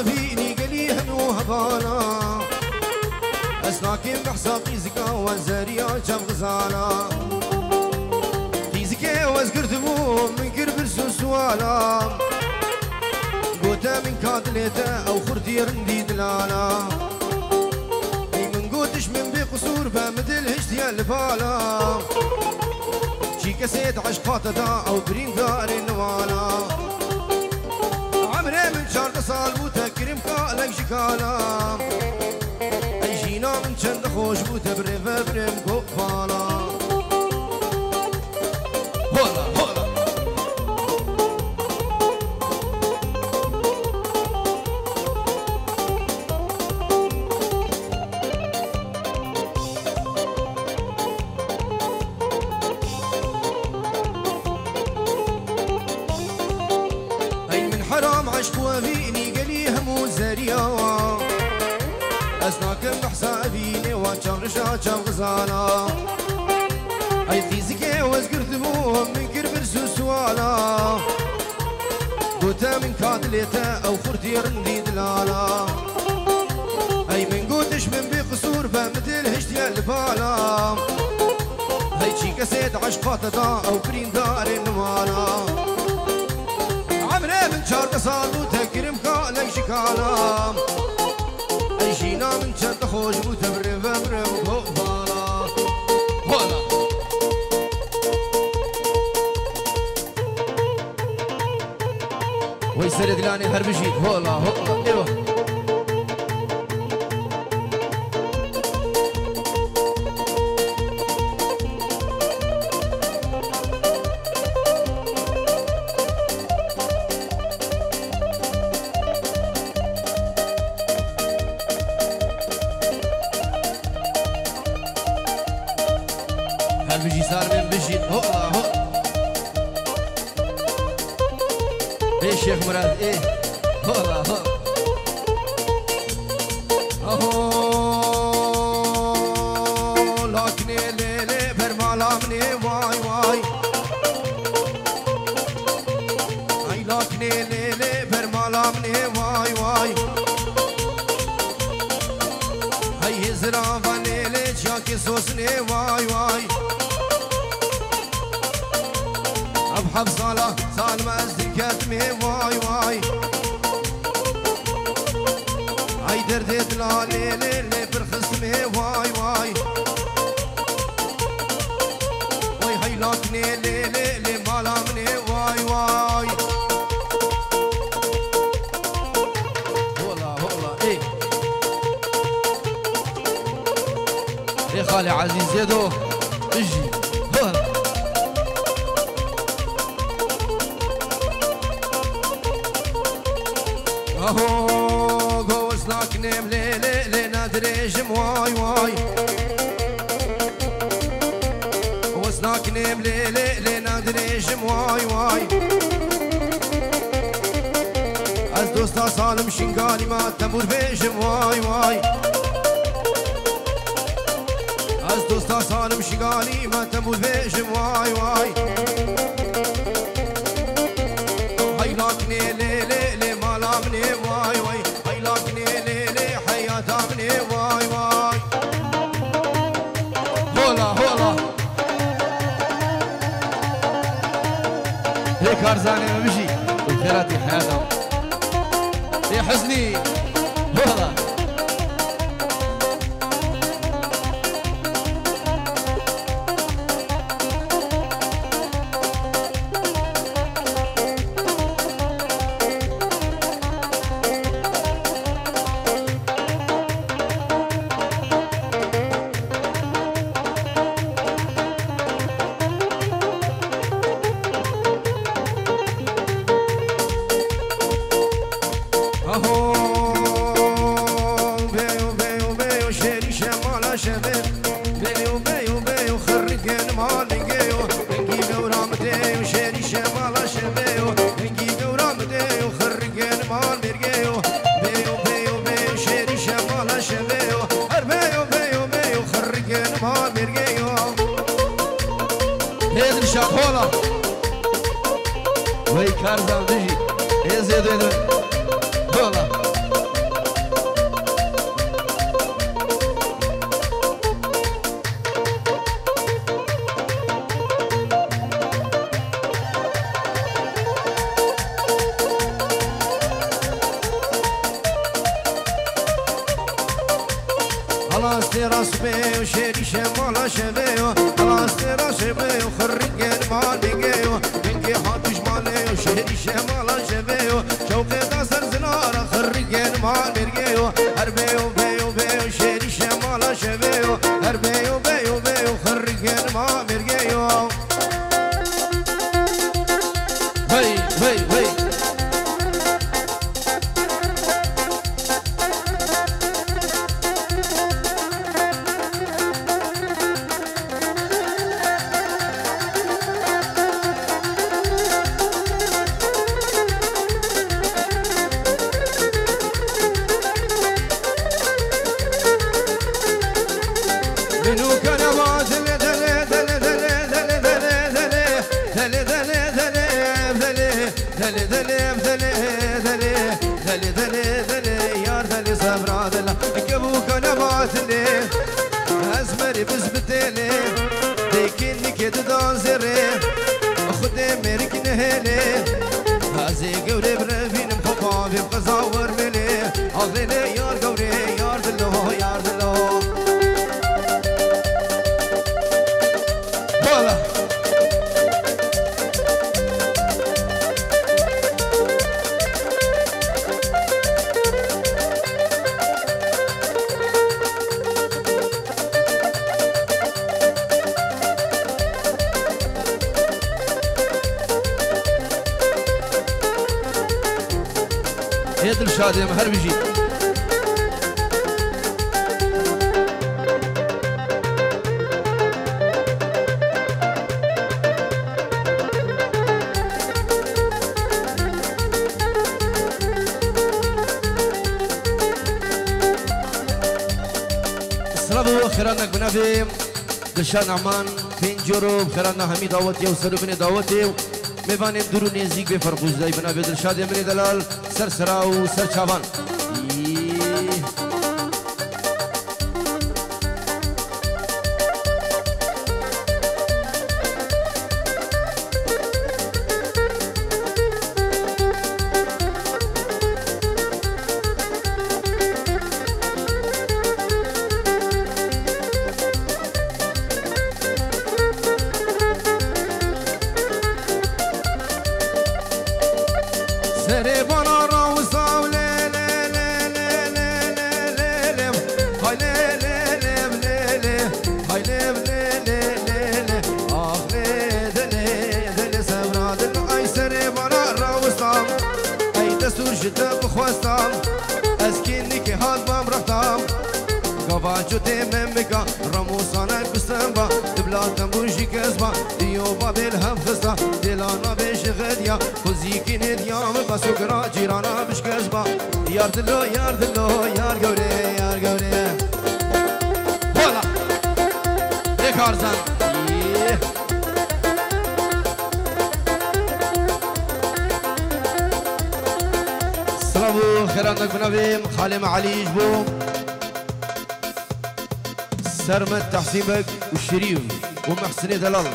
فيني قليهم وهبانا أسناكي محساقي زكا وزاريا جاب غزانا في زكا وزقرت بو من قرب سوالا قوتا من كادليتا أو خرتي رندي دلالا أي من قوتش من بقصور بمدل هشتي الفالا شي كسيت عشقات دا أو برين دار النوالا عمري من شهر صال بوتا كريم كالك شكالا أي جينا من شند خوش بوتا بريفا بريم كوفالا هولا هولا حرام عشق وفيني قليهم وزريا أسناك محسابيني وانشام رشا شام غزالا أي فيزيكي وزقرت بوهم من كرب سوالا قوتا من كادليتا أو خرتي رندي دلالا أي من قوتش من بقصور بمدل هشتي الفالا هاي شي كسيت عشقات دا أو برين دار النوالا عمري من شهر قصال وتكرم كالك شكالا أي جينا من شند خوش وتبرم بمرم وفالا هولا ويسرد لاني هربجيت هولا هولا ايوه بيجي صار من بيجي هولا هولا ايه شيخ مراد ايه هولا هولا اهو لكني ليلي برمالا مني واي واي اي لكني ليلي برمالا مني واي واي هاي زرافة ليلي شاكي سوسني واي واي أبحب صلاة سالمة أزدكتمي واي واي هاي دردت لا ليلي اللي برخصمي واي واي واي هاي لاكني ليلي اللي مالامني واي واي هولا هولا ايه ايه خالي عزيز يدو اجي هولا اهو جوز ناكنم ليلي لنادريجم واي واي جوز ناكنم ليلي لنادريجم واي واي از دوستا سالم شنقالي ما تمور بيجم واي واي از دوستا سالم شنقالي ما تمور بيجم واي واي هاي ناكني ليلي مالامني واي واي هاي لاكني ليلي حياتامني واي واي هولا هولا هيك ارزاني ما بيجي الخيرات حياتهم يا حسني هولا اهو بيو بيو بيو شيري شمال شباب بيو بيو بيو خرجين مالجيو نجي ورامتيو شيري شمال شباب نجي ورامتيو خرجين مالجيو بيو بيو بيو شيري شمال شباب بيو بيو بيو خرجين مالجيو هذا الشغله وي كارزان بيجي هذا هذا هلا خلاص تراس بي وشيري شمال شبيو خلاص تراس بي وخرج المال بيجيو بنجي حاطش مالي وشيري شمال شبيو شوقي داسر زنارة خرج المال بيجيو هربيو بيو بيو شيري شمال شبيو هربيو بيو بيو خرج المال بيجيو هي هي هي أزمري بزبتلي ديكني كده دانزري خدي ميرك نهلي هازي قوري برفين مخبا في بقزاور ملي أغلي يار قوري يار دلو يار دلو والله يد الشادي مهر بيجي سلام خيرانك بنافي دشان عمان فين جروب خيراننا همي دعوتي وسلو بني دعوتي میوانیم درو نزدیک به فرقوزدایی بنا به دلشاد امری دلال سر سرا و سر چاوان جو تمام بكا رموسانا كسبا دبلاتم بوجي كسبا ديوبا بالهم خستا دلانا بيش غديا خزيكي نديا مقاسو قرا جيرانا بش كسبا يار دلو يار دلو يار قوري يار قوري هلا ليك عرزان سلامو خيرانك بنابيم خالي معالي جبو سرمد تحسيبك والشريف ومحسني دلال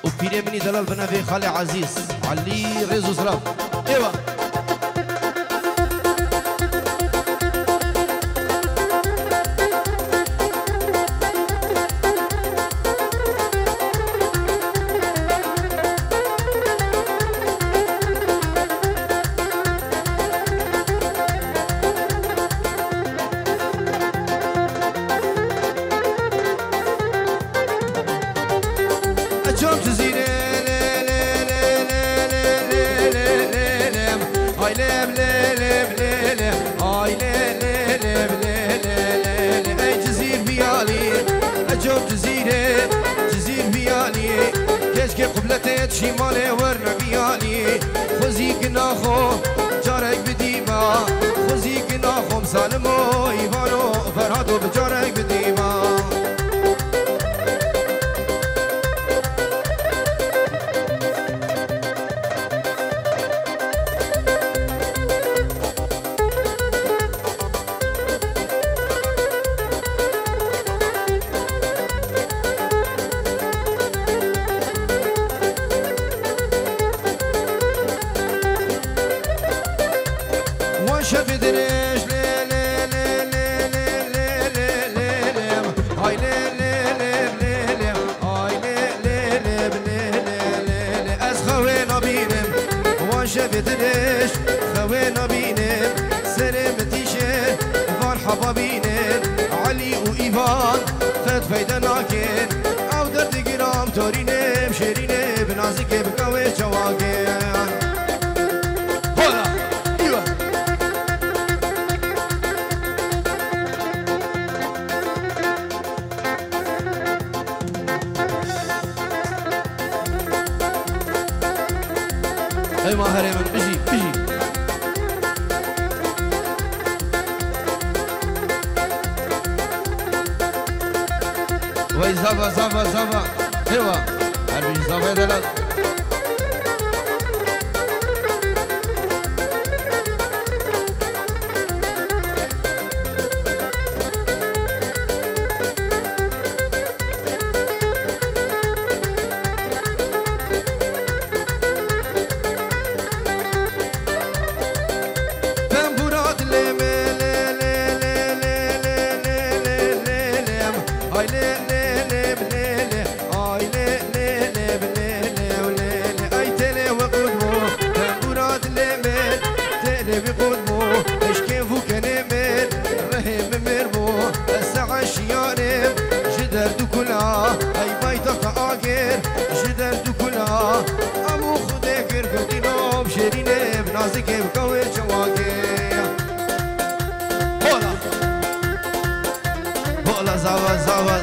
وبيني مني دلال بنافي خالي عزيز علي ريزو سلام ايوه قبلتت شمالي ورنا بيالي خزيك ناخو جارك بديما خزيك ناخو مسالمو ايفانو فرهادو بجارك بديما دلش خوينا بينن سلامتيشن مرحبا بينن علي وإيفان خد فايدة ناكن او درد گرام تورينم شيرينه بنازك بكوي جواكن هلا ايوه اي ما هرمن بيجي وي زابا ايوه حبيبي زابا دلال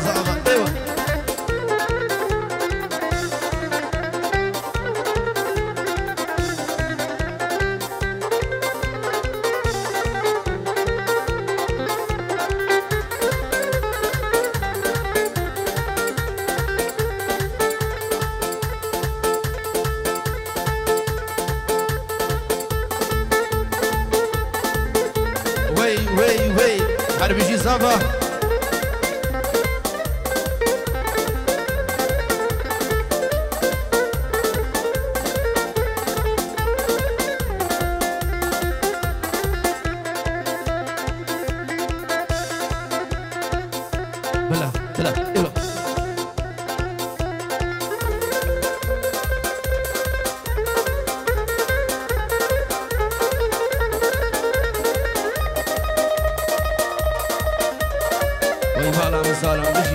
زابا ايوه وي حربيجي زابا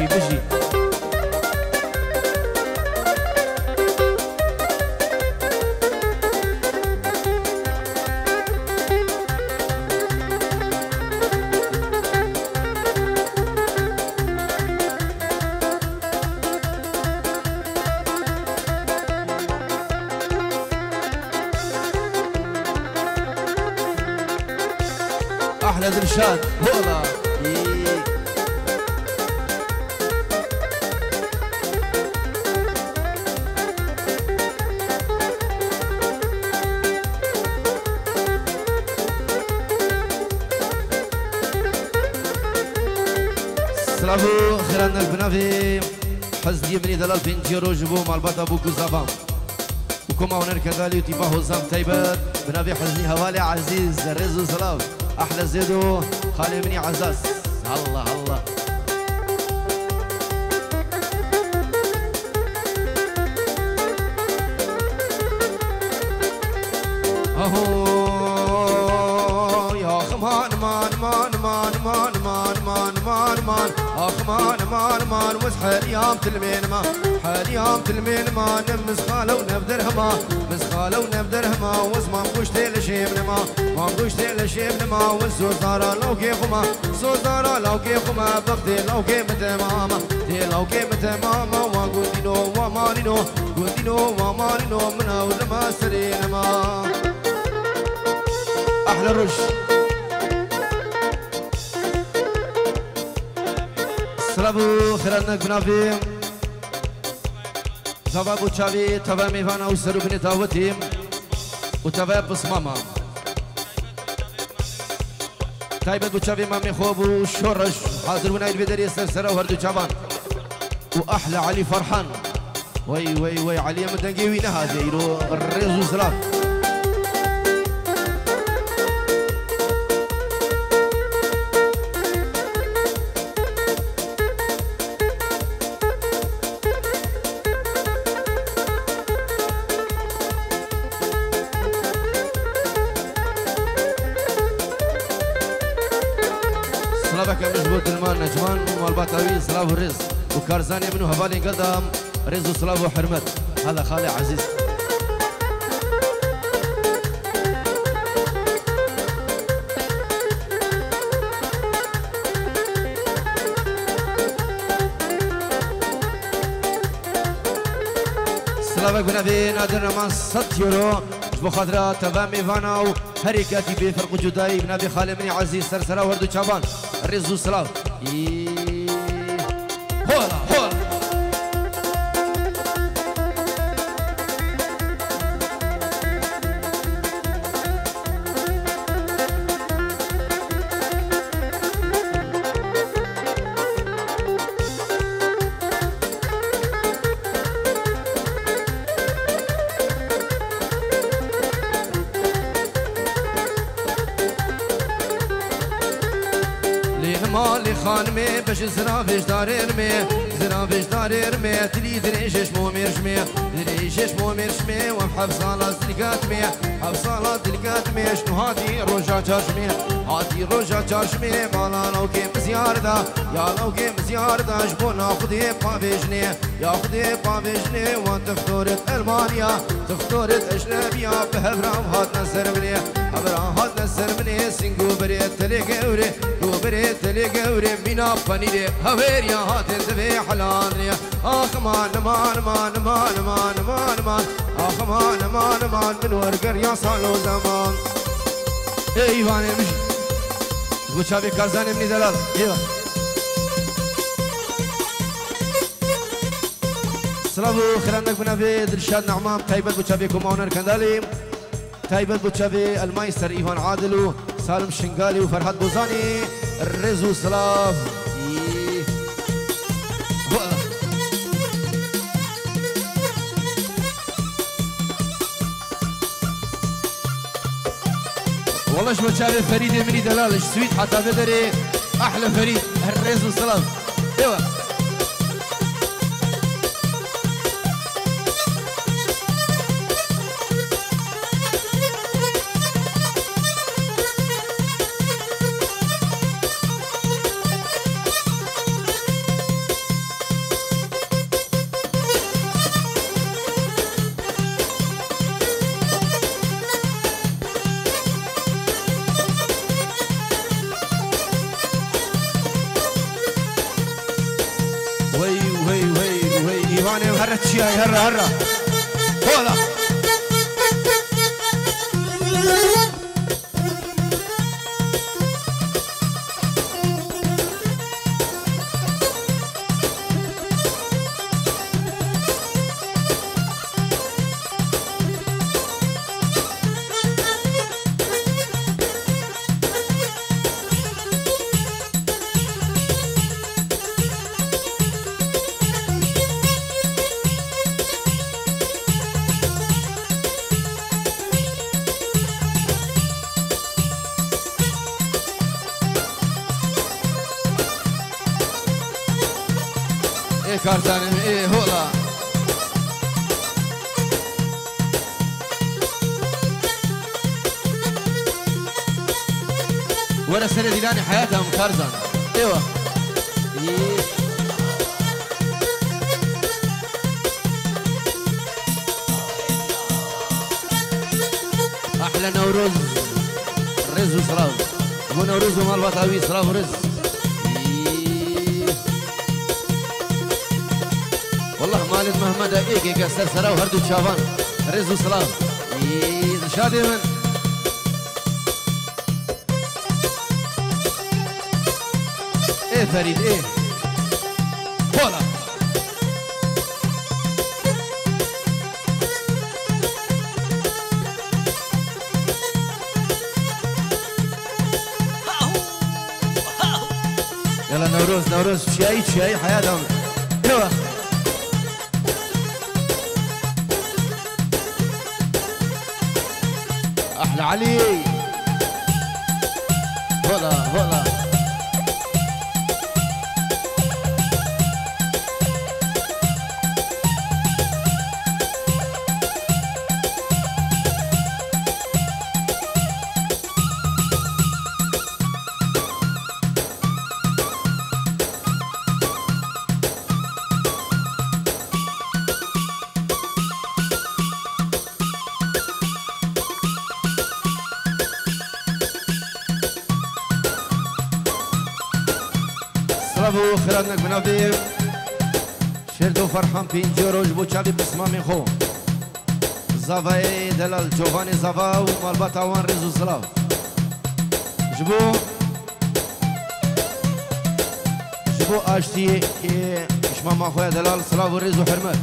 بيجي احلى درشاد والله سلامو خيرنا البنافي حزدي بني دلال بنجيرو جبو مالباتا بوكو زافام وكما هناك كذلك تباه زام تايبت بنافي حزني هوالي عزيز رزو سلام احلى زيدو خالي مني عزاز الله الله اهو يا خمان مان مان مان مان مان مان مان مان اخ مان وسحل يام تلمين ما حال يام تلمين ما نمس خاله ونبدرهما مس خاله ونبدرهما وزمان قشتي لشيمنما ما قشتي لشيمنما والزوزارا لو كيخما زوزارا لو كيخما بغدي لو كيم تماما دي لو كيم تماما وقلتينو ومارينو قلتينو ومارينو من اول ما سرينما احلى رش سلامو خيرانك بنافي زبابو تشافي تبا ميفانا وسرو بني تاوتيم وتبا بصماما تايبت بوتشافي مامي خوبو شورش حاضر بنايل بدري السرسرة وهردو تشافان واحلى علي فرحان وي علي مدنقي وين هذا يرو الريز وزراك عثمان والبطاوي صلاة ورز وكارزاني منو هبالي قدم رز وصلاة وحرمت. هذا خالي عزيز. سلامك بنبي نادر رمان 100 يورو بخاطر تمام ايفانا و حركاتي بفرق جداي بنبي خالي مني عزيز سرسرا وردو شابان رزو سلام هولا هولا مالی خانمه بش زرافش داررمه زرافش داررمه تلی دریشش مومرشمه دریشش مومرشمه و حفصالا دلقاتمه حفصالا دلقاتمه شنو هاتي روجا چارشمه هاتي روجا چارشمه مالا لو كي مزياردا يا لو كي مزياردا جبونا خدي بافيجني يا خدي بافيجني وانت فطورت المانيا تفطورت اجنبيا بهبرام هات نسر بني هبرام هات نسر بني سنگو بريت تلي قوري قوري تلي قوري مينا بانيري هبيريا هات انتبه حلانيا اخ مان مان مان مان مان مان مان اخ مان مان مان من ورقر يا صالو زمان ايوان مش بوشابي كارزاني مني دلال ايوان سلامو خيرانك بنبي درشاد نعمان تايبت بوشابي كوماونر كندالي تايبت بوشابي المايستر ايفان عادلو سالم شنغالي وفرحات بوزاني الرزو سلام والله شو بتشافي فريد مني دلال سويت حتى بدري احلى فريد الرزو سلام ايوه هرت شيء هرة هرة هولا ايه كارتاني ايه هولا ورا سنة ديلاني حياتها ام كارزان ايوه إيه. احلى نوروز رز وصلاف ابو نوروز ومال بطاوي صلاف ورز والله مالد محمد ايجي كسر سرا وهردو شافان رز وسلام شادي من ايه فريد ايه هولا يلا نوروز نوروز شاي حياتهم ايوه احلى علي هولا هولا صلابو خيراتك بنافي شردو فرحان بينجيروج بو چابي بسمامي خو زافاي دلال جوفاني زافا ومالباتا وان ريزو سلاف جبو اشتي كي مش ماما خويا دلال سلاف وريزو حرمت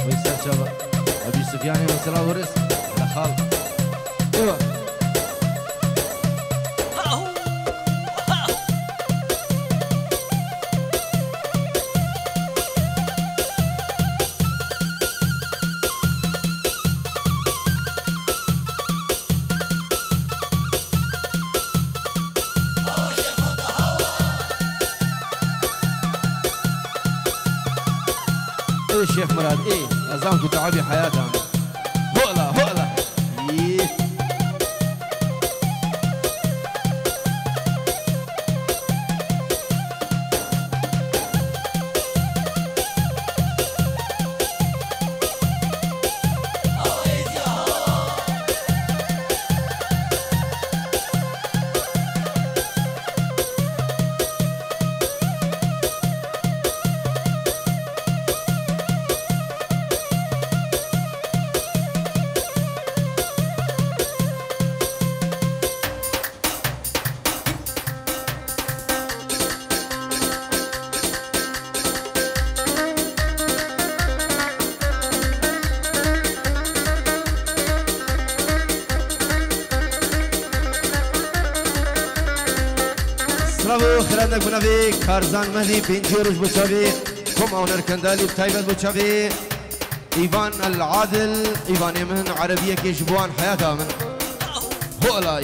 ويسر شباب ابي سفياني وسلاف وريز على خالد ايوه الشيخ مراد ايه اذانكم تعبي حياتهم هؤلاء ايه سلامو خیراتك بنافي كارزان مهدي بينجيروج بوشافي كوماونر كندالي بتايبت بوشافي ايفان العادل ايفان من عربيه كيجبوان حياتها من هؤلاء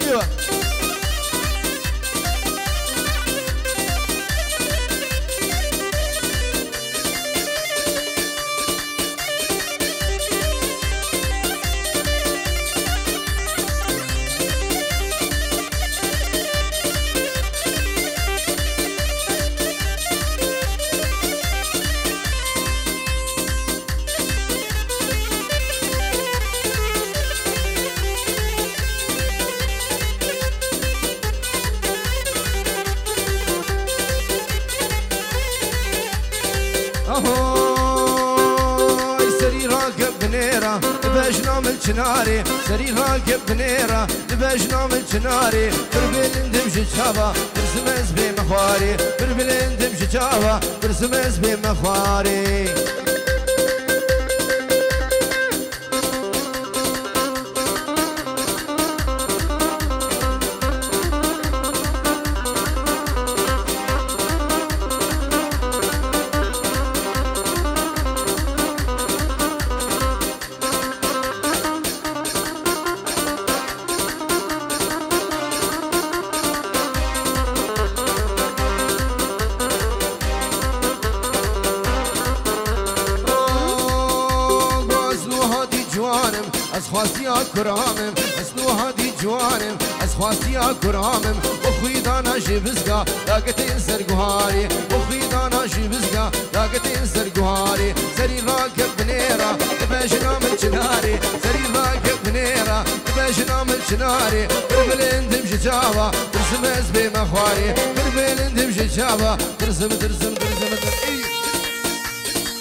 ايوه باش نعمل شناري سري راكب بنيرة باش نعمل شناري بربل ندمج شابا برسمز بمخواري بربل ندمج شابا برسمز بمخواري أسخواسيا كرامم أسنو هادي جوانم أسخواسيا كرامم أخوي دانا جيبزقا لاقتين سرقوهاري أخوي دانا جيبزقا لاقتين سرقوهاري سري راكب بنيرة باش نعمل شناري سري راكب بنيرة باش نعمل شناري بربل ندمج جاوا ترسم اسبي مخواري بربل ندمج جاوا ترسم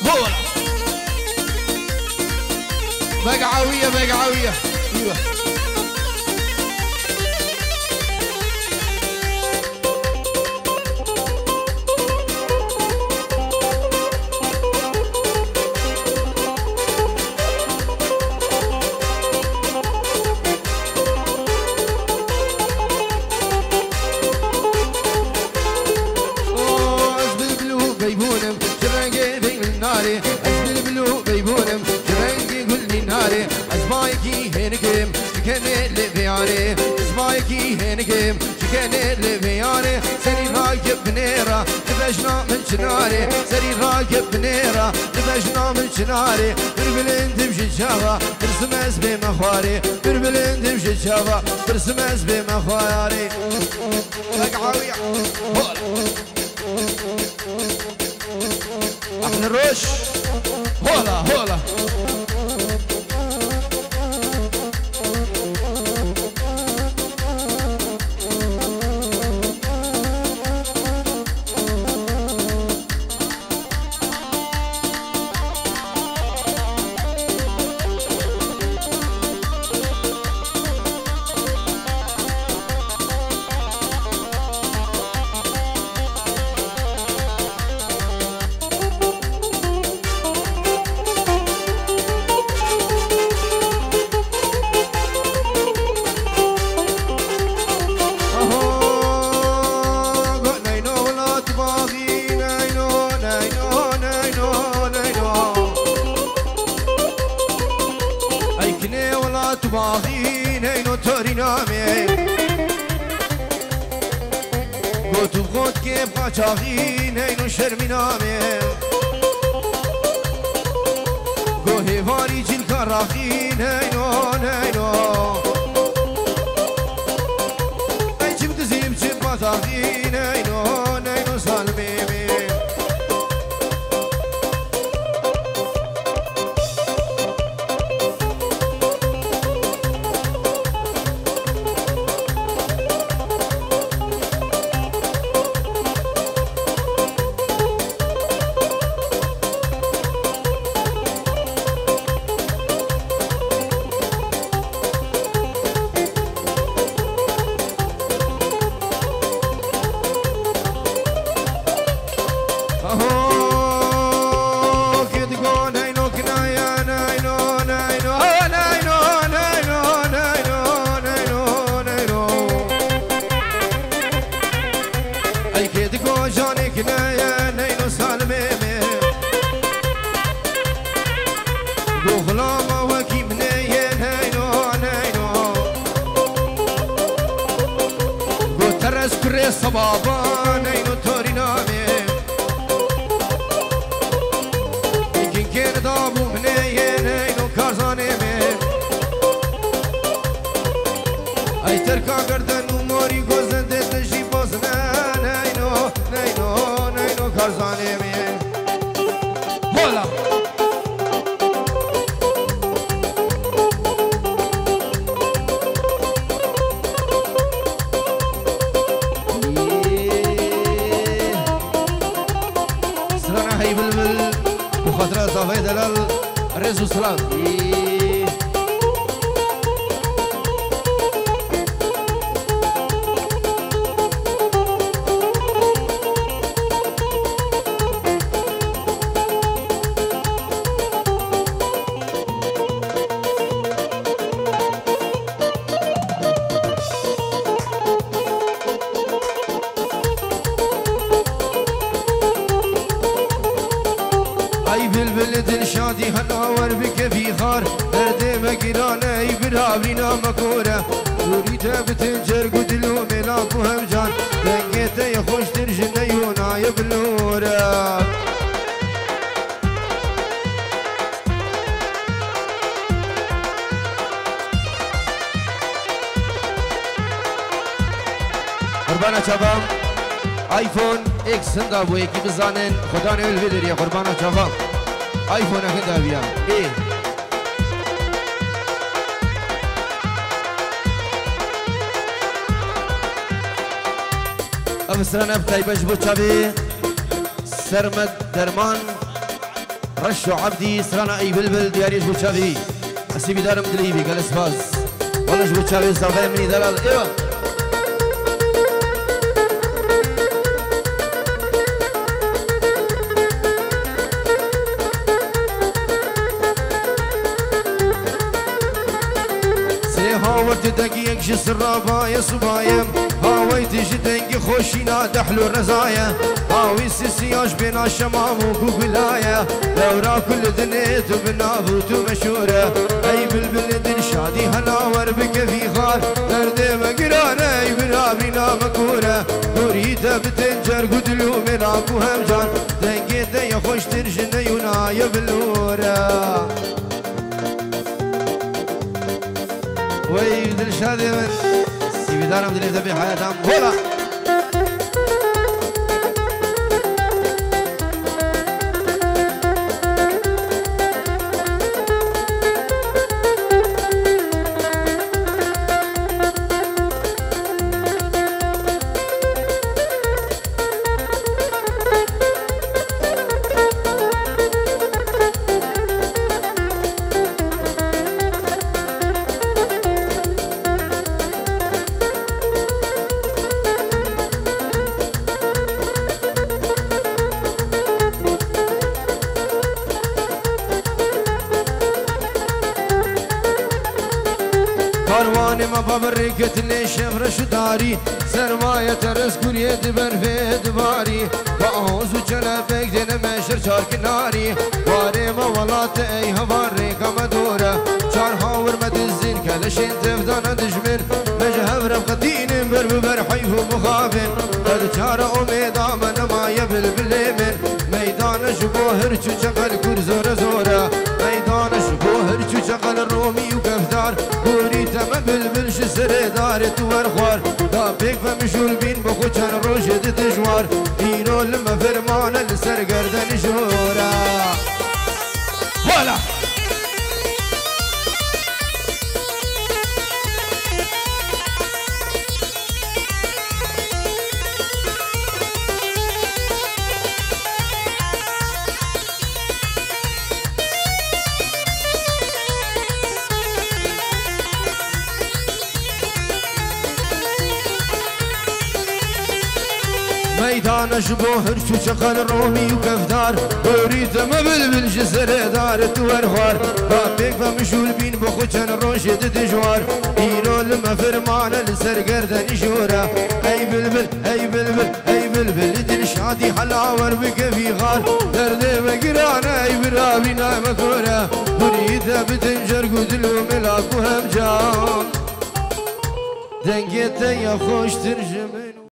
هو بقعوية ايوه ازبل بلو بيبونم شرنقي في الناري ازبل بلو بيبونم ناري أزبايكي هنكم شكني لبياني أزبايكي هنكم شكني لبياني سري راكب بنيرة تبجنا من شناري سري راكب بنيرة تبجنا من شناري بربلين تمشي شافا ترسم اسبي مخواري بربلين تمشي شافا ترسم اسبي مخواري لقعاوية الروش هولا هولا قاچاقین اینو شرمینامه گوهی واری جیل کاراخین اینو ای چیم دزیم چیم باتاقین اینو سالمه صبابا نينو تورينامي يمكن كان دابو مني نينو كارزاني اي تركا قردن وموري قوزن دي تجي بوزنا نينو كارزاني هولا صافي دلال رزو سلام شادي هناور بك في خار دردي مقرانا يبرابرينا مكورة وريتا بتنجر قدلو ملاك وهمجان دنقيتا يخوش ترجنا يونا يبلورة قربانا شباب ايفون اكس هندا بو يكي بزانن خداني الفيدر يا قربانا شباب ايفون هندا بيا ايه افسرنا بتايبش بو تشابي سرمد درمان رشو عبدي سرانا اي بلبل دياريش بو تشابي اسيبي دارم دليبي قال اسباز والله بو تشابي صافي مني دلال ايوه هاورت دقيق جس الربايا صبايم هاويت جدنق خوشينا دحلو الرزايا هاوي سيسياش بين الشمام وقبلايا لورا كل دنيت وبنابوت ومشورة اي بالبلد الشادي هناور بك في خار دردي مقرانا اي بنابرينا مكورة نوريتا بتنجر قدلو مناك وهمجان دنقيت يا خوش ترجن يونا يبلورة وي دل شادي من سيبي دارم دل يفتبي حياتهم هولا هارواني ما ببركت لي شفر شداري سرماية ترس كوريت برفي دباري بأوز وجلبك دين مشر شار كناري واري ما ولات اي هباري كما دورة شار هاور مدزين كالشين تفدان دجمن مجهب رفقتين بربر حيف مخافن قد شار أميدا من ما يبل بالليمن ميدان شبوهر شجقل كور زورة زورة ميدان شبوهر شجقل الرومي وكفتار بوريتا ما بلبل شسر دار توار خوار دابيك فمشول بين بخو كان روشد دجوار دينو لما فرمان السر قردن جورا ولا ميدان شبوهر شو شقل الرومي وكفدار بوريتا ما بلبل جسر دار توارخوار بابيك فمشول بين بخو كان روشد دجوار دينو لما فرمان السر قردن جورا اي بلبل اي بلبل اي بلبل دل شادي حلاور بكفي غار درد مقرانا اي برابينا مكورا بوريتا بتنجر قدلو ملاك وهمجان دنقيتا يا خوش ترجمه